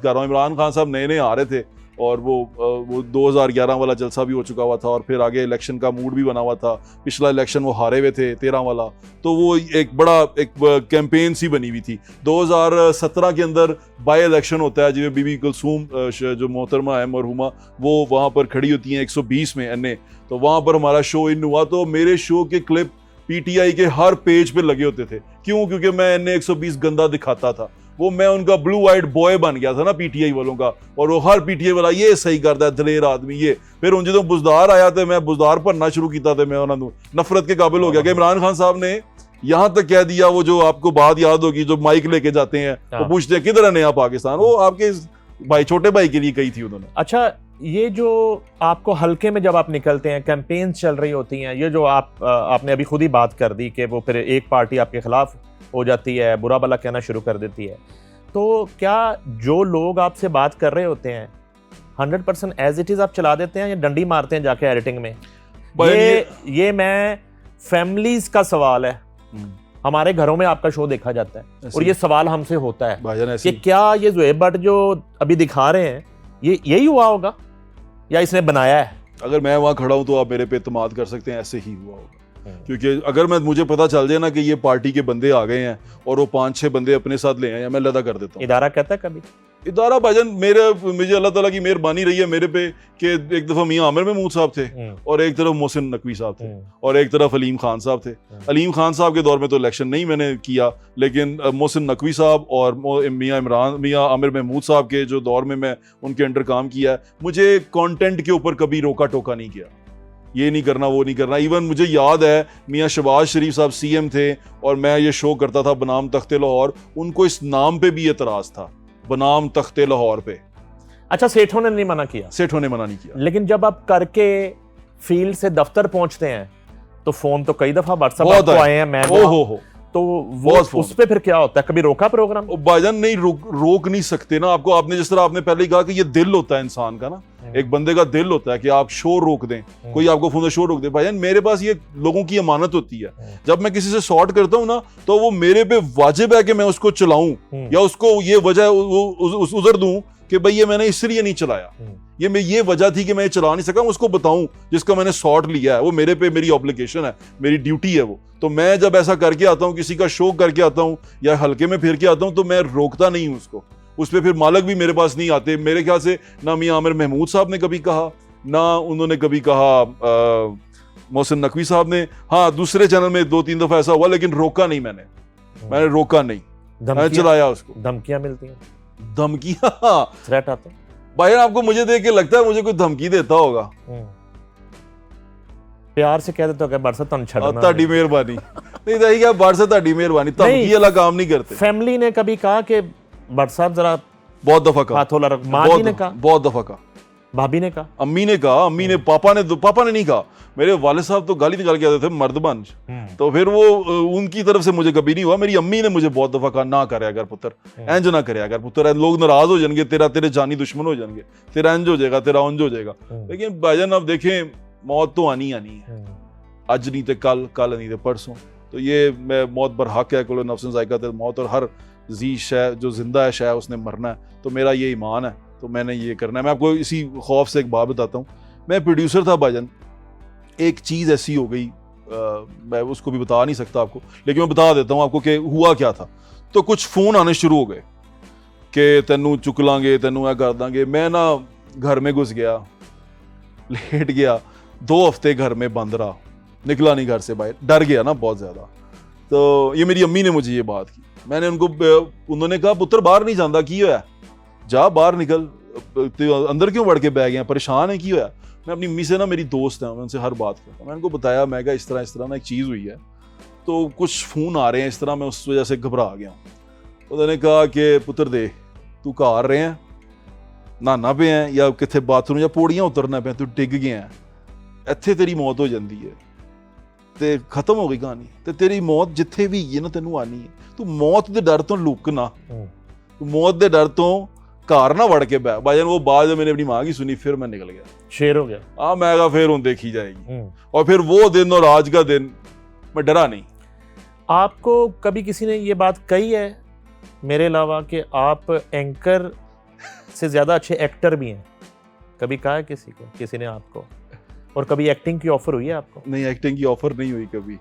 कर रहा हूँ, इमरान खान साहब नए नए आ रहे थे और वो 2011 वाला जलसा भी हो चुका हुआ था और फिर आगे इलेक्शन का मूड भी बना हुआ था। पिछला इलेक्शन वो हारे हुए थे 13 वाला, तो वो एक बड़ा एक कैंपेन सी बनी हुई थी। 2017 के अंदर बाई इलेक्शन होता है, जिसमें बीबी कुलसूम जो मोहतरमा है मरहुमा, वो वहाँ पर खड़ी होती हैं 120 में एनए, तो वहाँ पर हमारा शो इन हुआ। तो मेरे शो के क्लिप पीटीआई के हर पेज पे लगे होते थे। क्यों? क्योंकि मैं एनए 120 गंदा दिखाता था। वो मैं उनका ब्लू आइड बॉय बन गया था ना पीटीआई वालों का, और वो हर पीटीआई वाला ये सही करता है, दलेर आदमी ये। फिर उन जो बुजदार आया तो मैं बुजदार भरना शुरू किया था, मैं उन्होंने नफरत के काबिल हो गया कि इमरान खान साहब ने यहाँ तक कह दिया, वो जो आपको बात याद होगी, जो माइक लेके जाते हैं वो पूछते हैं किधर है नया पाकिस्तान, वो आपके भाई छोटे भाई के लिए कही थी उन्होंने। अच्छा, ये जो आपको हल्के में जब आप निकलते हैं, कैंपेन चल रही होती हैं, ये जो आपने अभी खुद ही बात कर दी कि वो फिर एक पार्टी आपके खिलाफ हो जाती है, बुरा भला कहना शुरू कर देती है, तो क्या जो लोग आपसे बात कर रहे होते हैं 100% एज इट इज आप चला देते हैं या डंडी मारते हैं जाके एडिटिंग में? ये मैं फैमिलीज का सवाल है, हमारे घरों में आपका शो देखा जाता है और ये सवाल हमसे होता है कि क्या ये ज़ोएब भट्ट जो अभी दिखा रहे हैं ये यही हुआ होगा या इसने बनाया है? अगर मैं वहां खड़ा हूं तो आप मेरे पे इत्मीनाद कर सकते हैं, ऐसे ही हुआ होगा। क्योंकि अगर मुझे पता चल जाए ना कि ये पार्टी के बंदे आ गए हैं और वो 5-6 बंदे अपने साथ ले आए हैं, मैं लदा कर देता हूँ। इदारा कहता है कभी? इदारा भाईजान मुझे अल्लाह ताला की मेहरबानी रही है मेरे पे कि एक दफ़ा मियाँ आमिर महमूद साहब थे और एक तरफ मोहसिन नकवी साहब थे और एक तरफ अलीम खान साहब थे। अलीम खान साहब के दौर में तो इलेक्शन नहीं मैंने किया, लेकिन मोहसिन नकवी साहब और मियाँ आमिर महमूद साहब के जो दौर में मैं उनके अंडर काम किया, मुझे कंटेंट के ऊपर कभी रोका टोका नहीं किया, ये नहीं करना वो नहीं करना। इवन मुझे याद है मियाँ शहबाज शरीफ साहब सीएम थे और मैं ये शो करता था बनाम तख्ते लाहौर, उनको इस नाम पे भी एतराज़ था, बनाम तख्ते लाहौर पे। अच्छा, सेठों ने नहीं मना किया? सेठों ने मना नहीं किया, लेकिन जब आप करके फील्ड से दफ्तर पहुंचते हैं तो फोन तो कई दफा व्हाट्सएप आए हैं, मैं हो तो वो उस पे फिर क्या होता है? कभी रोका प्रोग्राम? भाईजान नहीं रोक नहीं सकते ना आपको। आपने जिस तरह आपने पहले ही कहा कि ये दिल होता है इंसान का ना, एक बंदे का दिल होता है कि आप शो रोक दें, कोई आपको फोन से शो रोक दे। भाईजान मेरे पास ये लोगों की अमानत होती है, जब मैं किसी से सॉर्ट करता हूँ ना तो वो मेरे पे वाजिब है कि मैं उसको चलाऊं या उसको ये वजह उज़र दूं कि भाई ये मैंने इसलिए नहीं चलाया, ये वजह थी कि मैं चला नहीं सका, उसको बताऊं जिसका मैंने शॉट लिया है, वो मेरे पे मेरी ऑब्लिगेशन है, मेरी ड्यूटी है वो। तो मैं जब ऐसा करके आता हूं, किसी का शो करके आता हूं या हल्के में फिर के आता हूं, तो मैं रोकता नहीं हूं उसको। उस पर फिर मालक भी मेरे पास नहीं आते मेरे ख्याल से, ना मियाँ आमिर महमूद साहब ने कभी कहा, ना उन्होंने कभी कहा मोहसिन नकवी साहब ने। हाँ, दूसरे चैनल में 2-3 दफा ऐसा हुआ, लेकिन रोका नहीं मैंने रोका नहीं, मैंने चलाया उसको। धमकियां मिलती हैं? धमकियां, थ्रेट आते हैं भाई? आपको मुझे देख के लगता है मुझे कोई धमकी देता होगा? प्यार से कह देते हो कि बरसा तुम छड़ना, ताड़ी मेहरबानी नहीं रही क्या, बरसा ताड़ी मेहरबानी, धमकी वाला काम नहीं करते। फैमिली ने कभी कहा कि बट साहब जरा? बहुत दफा कहा, हाथ होला रख। माँ जी ने कहा? बहुत दफा कहा। भाभी ने कहा? अम्मी ने कहा, अम्मी ने, पापा ने नहीं कहा। मेरे वाले साहब तो गाली निकाल के आते थे मर्दबंज, तो फिर वो उनकी तरफ से मुझे कभी नहीं हुआ। मेरी अम्मी ने मुझे बहुत दफा कहा ना करे अगर पुत्र, इंज ना करे अगर पुत्र, लोग नाराज हो जाएंगे, तेरे जानी दुश्मन हो जाएंगे, तेरा इंज हो जाएगा, तेरा उंज हो जाएगा। लेकिन भाईजान अब देखें, मौत तो आनी है, अज नहीं तो कल नहीं तो परसों। तो ये मौत बरहक है, कुल नफ्सिन ज़ायक़ातुल मौत, और हर जी शय जो जिंदा है शय उसने मरना है। तो मेरा ये ईमान है, तो मैंने ये करना है। मैं आपको इसी खौफ से एक बात बताता हूँ। मैं प्रोड्यूसर था भाईजान, एक चीज़ ऐसी हो गई, मैं उसको भी बता नहीं सकता आपको, लेकिन मैं बता देता हूँ आपको कि हुआ क्या था। तो कुछ फ़ोन आने शुरू हो गए कि तेनू चुक लांगे, तेनू कर देंगे। मैं ना घर में घुस गया, लेट गया, 2 हफ्ते घर में बंद रहा, निकला नहीं घर से बाहर, डर गया ना बहुत ज़्यादा। तो ये मेरी अम्मी ने मुझे ये बात की, मैंने उन्होंने कहा पुत्र बाहर नहीं जाता, की होया, जा बाहर निकल, अंदर क्यों बढ़ के बह गया, परेशान है, की होया। मैं अपनी अम्मी से ना, मेरी दोस्त है, मैं उनसे हर बात करता हूँ। मैंने उनको बताया, मैं कहा इस तरह ना एक चीज़ हुई है, तो कुछ फ़ोन आ रहे हैं इस तरह, मैं उस वजह से घबरा गया हूँ। उन्होंने कहा कि पुत्र दे, तू घर रहे हैं, नहाना पे हैं या कितने बाथरूम या पौड़ियाँ उतरना पे, तू डिग गया है, इत्थे तेरी मौत हो जाती है, ते खत्म हो गई कहानी। ते तेरी मौत जिथे भी है ना, तेनू आनी है। तू मौत के डर तो लुक ना, तू मौत के डर तो घर ना वड़ के बह। भाईजान वो बात जब मैंने अपनी माँ की सुनी, फिर मैं निकल गया, शेर हो गया। हाँ, मैं कहा फिर देखी जाएगी। और फिर वो दिन और आज का दिन मैं डरा नहीं। आपको कभी किसी ने ये बात कही है मेरे अलावा कि आप एंकर से ज्यादा अच्छे एक्टर भी हैं, कभी कहा है किसी को, किसी ने आपको? और कभी एक्टिंग की ऑफर हुई है आपको? नहीं, एक्टिंग की ऑफर नहीं हुई कभी,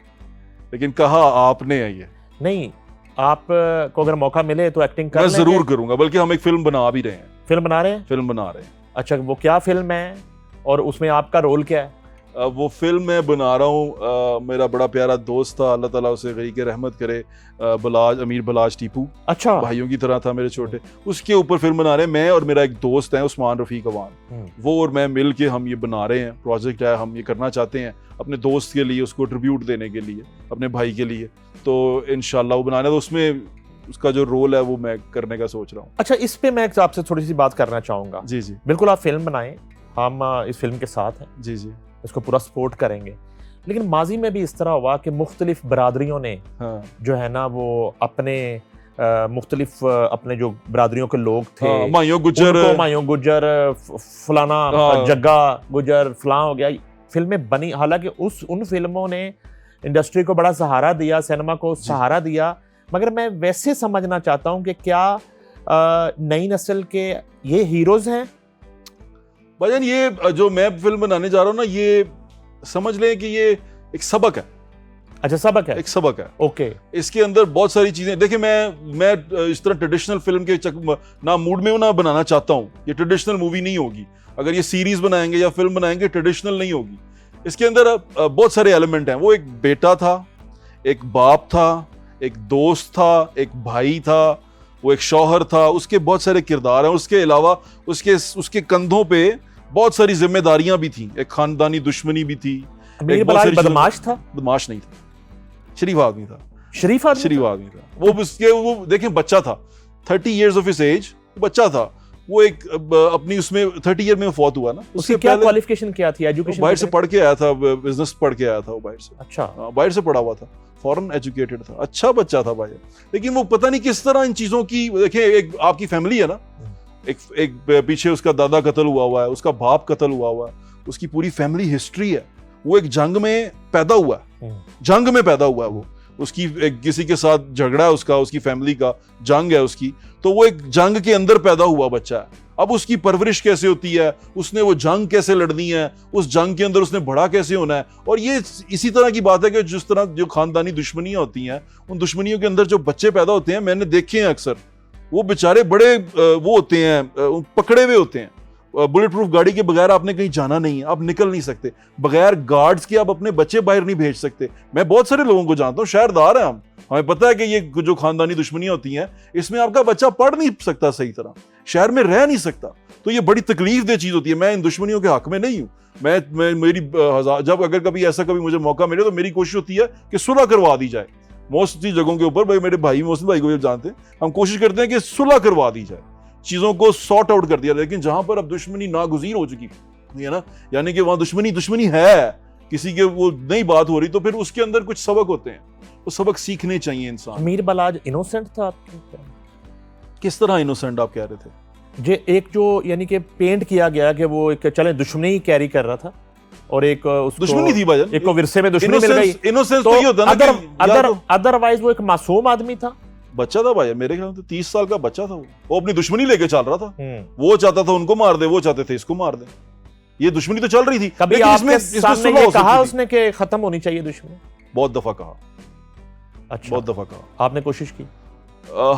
लेकिन कहा आपने है ये। नहीं, आप को अगर मौका मिले तो एक्टिंग कर मैं लेंगे? जरूर करूंगा, बल्कि हम एक फिल्म बना भी रहे हैं। फिल्म बना रहे हैं? फिल्म बना रहे हैं। अच्छा, वो क्या फिल्म है और उसमें आपका रोल क्या है? वो फिल्म मैं बना रहा हूँ, मेरा बड़ा प्यारा दोस्त था, अल्लाह ताला उसे गरीक रहमत करे, बलाज, अमीर बलाज टीपू, अच्छा, भाइयों की तरह था मेरे छोटे, उसके ऊपर फिल्म बना रहे हैं। मैं और मेरा एक दोस्त है उस्मान रफीक अवान, वो और मैं मिल के हम ये बना रहे हैं। प्रोजेक्ट है, हम ये करना चाहते हैं अपने दोस्त के लिए, उसको ट्रिब्यूट देने के लिए, अपने भाई के लिए। तो इंशाल्लाह वो बनाना है, तो उसमें उसका जो रोल है वो मैं करने का सोच रहा हूँ। अच्छा, इस पे मैं आपसे थोड़ी सी बात करना चाहूंगा। जी जी बिल्कुल, आप फिल्म बनाएं, हम इस फिल्म के साथ हैं, जी जी। इसको पूरा सपोर्ट करेंगे। लेकिन माजी में भी इस तरह हुआ कि मुख्तलिफ बरादरियों ने हाँ जो है ना वो अपने मुख्तलिफ अपने जो बरादरियों के लोग थे, हाँ, मायूं गुज्जर, उनको मायूं गुज्जर, फलाना हाँ। जग्गा गुज्जर फलां हो गया, फिल्में बनी। हालांकि उन फिल्मों ने इंडस्ट्री को बड़ा सहारा दिया, सिनेमा को सहारा दिया। मगर मैं वैसे समझना चाहता हूं कि क्या नई नस्ल के ये हीरोज हैं? भाईजान, ये जो मैं फिल्म बनाने जा रहा हूँ ना, ये समझ लें कि ये एक सबक है। अच्छा, सबक है, एक सबक है। ओके। इसके अंदर बहुत सारी चीजें, देखिए मैं इस तरह ट्रेडिशनल फिल्म के ना मूड में ना बनाना चाहता हूँ। ये ट्रेडिशनल मूवी नहीं होगी। अगर ये सीरीज बनाएंगे या फिल्म बनाएंगे, ट्रेडिशनल नहीं होगी। इसके अंदर बहुत सारे एलिमेंट हैं। वो एक बेटा था, एक बाप था, एक दोस्त था, एक भाई था, वो एक शौहर था, उसके बहुत सारे किरदार हैं। उसके अलावा उसके कंधों पे बहुत सारी जिम्मेदारियां भी थी, एक खानदानी दुश्मनी भी थी। अमीर बलाज बदमाश था? बदमाश नहीं था, शरीफ आदमी था। शरीफ आदमी था वो देखें, बच्चा था, 30 years of his age, बच्चा था वो। एक अपनी उसमें 30 ईयर में फौत हुआ ना। उसकी क्या क्वालिफिकेशन क्या थी, एजुकेशन? बाहर से पढ़ के आया था, बिजनेस पढ़ के आया था वो बाहर से। अच्छा, बाहर से पढ़ा हुआ था, फॉरेन एजुकेटेड था, अच्छा बच्चा था भाई। लेकिन वो पता नहीं किस तरह इन चीजों की, देखें एक आपकी फैमिली है ना, एक पीछे उसका दादा कत्ल हुआ है, उसका बाप कत्ल हुआ है, उसकी पूरी फैमिली हिस्ट्री है। वो एक जंग में पैदा हुआ है, जंग में पैदा हुआ है वो। उसकी किसी के साथ झगड़ा है उसकी फैमिली का जंग है उसकी, तो वो एक जंग के अंदर पैदा हुआ बच्चा है। अब उसकी परवरिश कैसे होती है, उसने वो जंग कैसे लड़नी है, उस जंग के अंदर उसने बड़ा कैसे होना है। और ये इसी तरह की बात है कि जिस तरह जो खानदानी दुश्मनियां होती हैं, उन दुश्मनियों के अंदर जो बच्चे पैदा होते हैं, मैंने देखे हैं अक्सर, वो बेचारे बड़े वो होते हैं, पकड़े हुए होते हैं। बुलेट प्रूफ गाड़ी के बगैर आपने कहीं जाना नहीं है, आप निकल नहीं सकते। बगैर गार्ड्स के आप अपने बच्चे बाहर नहीं भेज सकते। मैं बहुत सारे लोगों को जानता हूँ, शहरदार हैं हम, हमें पता है कि ये जो खानदानी दुश्मनियां होती हैं, इसमें आपका बच्चा पढ़ नहीं सकता सही तरह, शहर में रह नहीं सकता। तो ये बड़ी तकलीफ दे चीज होती है। मैं इन दुश्मनियों के हक में नहीं हूँ। मैं मेरी जब अगर कभी ऐसा कभी मुझे मौका मिले तो मेरी कोशिश होती है कि सुलह करवा दी जाए। मोस्टली जगहों के ऊपर, भाई मेरे भाई मोहसिन भाई को भी जानते हैं, हम कोशिश करते हैं कि सुलह करवा दी जाए, चीजों को सॉर्ट आउट कर दिया। लेकिन जहां पर अब दुश्मनी नागुज़ीर हो चुकी है ना, यानी कि वहां दुश्मनी है, किसी के वो नई बात हो रही, तो फिर उसके अंदर कुछ सबक होते हैं, वो सबक सीखने चाहिए इंसान। अमीर बलाज इनोसेंट था आपके? किस तरह इनोसेंट आप कह रहे थे? जे एक जो यानी कि पेंट किया गया कि वो एक चले दुश्मनी ही कैरी कर रहा था, और एक उसको दुश्मनी थी भाईजान, एक को विरसे में दुश्मनी मिल गई। इनोसेंस तो ये होता है ना कि अदरवाइज वो एक मासूम आदमी था, बच्चा था भाई, मेरे ख्याल से 30 साल का बच्चा था। वो अपनी दुश्मनी लेके चल रहा था। वो चाहता था उनको मार दे, वो चाहते थे इसको मार दे। ये दुश्मनी तो चल रही थी। कभी आपके सामने ये कहा उसने कि खत्म होनी चाहिए दुश्मनी? बहुत दफा कहा। अच्छा, बहुत दफा कहा। आपने कोशिश की?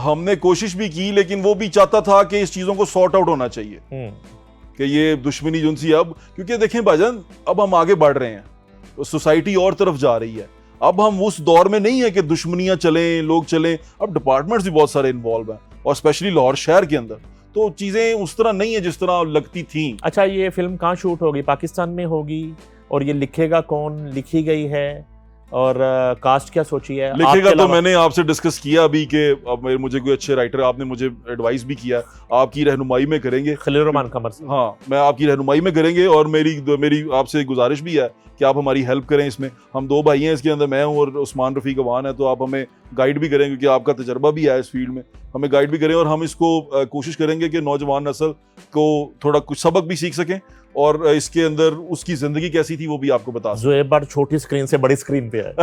हमने कोशिश भी की, लेकिन वो भी चाहता था कि इस चीजों को सॉर्ट आउट होना चाहिए, कि ये दुश्मनी जो सी अब, क्योंकि देखें भाईजान, अब हम आगे बढ़ रहे हैं, सोसाइटी और तरफ जा रही है। अब हम उस दौर में नहीं है कि दुश्मनियां चलें, लोग चलें। अब डिपार्टमेंट्स भी बहुत सारे इन्वॉल्व हैं, और स्पेशली लाहौर शहर के अंदर तो चीजें उस तरह नहीं है जिस तरह लगती थी। अच्छा, ये फिल्म कहाँ शूट होगी? पाकिस्तान में होगी? और ये लिखेगा कौन, लिखी गई है, और कास्ट क्या सोची है? लिखेगा तो मैंने आपसे डिस्कस किया अभी कि अब मुझे कोई अच्छे राइटर, आपने मुझे एडवाइस भी किया, आपकी रहनुमाई में करेंगे। खलील रहमान कमर से। हाँ, मैं आपकी रहनुमाई में करेंगे, और मेरी आपसे गुजारिश भी है कि आप हमारी हेल्प करें इसमें। हम दो भाई हैं इसके अंदर, मैं हूँ और उस्मान रफीक अवान है, तो आप हमें गाइड भी करें, क्योंकि आपका तजर्बा भी है इस फील्ड में, हमें गाइड भी करें। और हम इसको कोशिश करेंगे कि नौजवान नस्ल को थोड़ा कुछ सबक भी सीख सकें, और इसके अंदर उसकी जिंदगी कैसी थी वो भी आपको बता। ज़ुएब छोटी स्क्रीन से बड़ी स्क्रीन पे है।